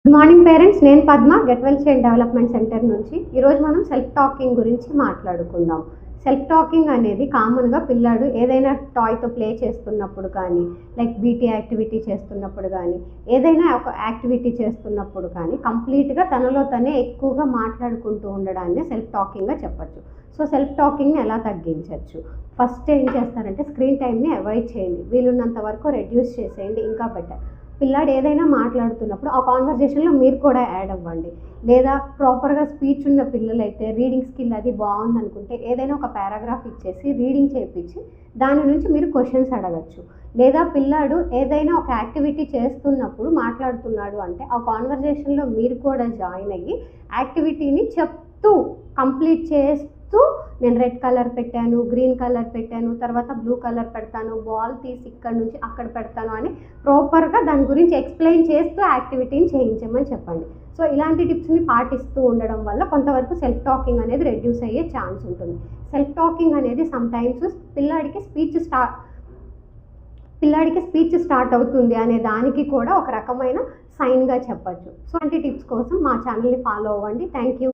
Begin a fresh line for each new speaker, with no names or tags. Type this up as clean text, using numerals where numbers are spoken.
Good morning parents, నేను Padma get well child development centre నుంచి. ఈరోజు మనం సెల్ఫ్ టాకింగ్ గురించి మాట్లాడుకుందాం. సెల్ఫ్ టాకింగ్ అనేది కామన్గా పిల్లాడు ఏదైనా టాయ్తో ప్లే చేస్తున్నప్పుడు కానీ, లైక్ బీటీ యాక్టివిటీ చేస్తున్నప్పుడు కానీ, ఏదైనా ఒక యాక్టివిటీ చేస్తున్నప్పుడు కానీ కంప్లీట్గా తనలో తనే ఎక్కువగా మాట్లాడుకుంటూ ఉండడాన్ని సెల్ఫ్ టాకింగ్గా చెప్పచ్చు. సో సెల్ఫ్ టాకింగ్ని ఎలా తగ్గించవచ్చు? ఫస్ట్ ఏం చేస్తారంటే స్క్రీన్ టైంని అవాయిడ్ చేయండి, వీలున్నంత వరకు రెడ్యూస్ చేసేయండి, ఇంకా బెటర్. పిల్లాడు ఏదైనా మాట్లాడుతున్నప్పుడు ఆ కాన్వర్జేషన్లో మీరు కూడా యాడ్ అవ్వండి. లేదా ప్రాపర్గా స్పీచ్ ఉన్న పిల్లలైతే రీడింగ్ స్కిల్ అది బాగుందనుకుంటే ఏదైనా ఒక పారాగ్రాఫ్ ఇచ్చేసి రీడింగ్ చేయించి దాని నుంచి మీరు క్వశ్చన్స్ అడగచ్చు. లేదా పిల్లాడు ఏదైనా ఒక యాక్టివిటీ చేస్తున్నప్పుడు మాట్లాడుతున్నాడు అంటే ఆ కాన్వర్జేషన్లో మీరు కూడా జాయిన్ అయ్యి యాక్టివిటీని చెప్తూ కంప్లీట్ చేస్తూ, నేను రెడ్ కలర్ పెట్టాను, గ్రీన్ కలర్ పెట్టాను, తర్వాత బ్లూ కలర్ పెడతాను, బాల్ తీసి ఇక్కడ నుంచి అక్కడ పెడతాను అని ప్రాపర్గా దాని గురించి ఎక్స్ప్లెయిన్ చేస్తూ యాక్టివిటీని చేయించమని చెప్పండి. సో ఇలాంటి టిప్స్ని పాటిస్తూ ఉండడం వల్ల కొంతవరకు సెల్ఫ్ టాకింగ్ అనేది రెడ్యూస్ అయ్యే ఛాన్స్ ఉంటుంది. సెల్ఫ్ టాకింగ్ అనేది సమ్టైమ్స్ పిల్లాడికి స్పీచ్ స్టార్ట్ అవుతుంది అనే దానికి కూడా ఒక రకమైన సైన్గా చెప్పచ్చు. సో అలాంటి టిప్స్ కోసం మా ఛానల్ని ఫాలో అవ్వండి. Thank you.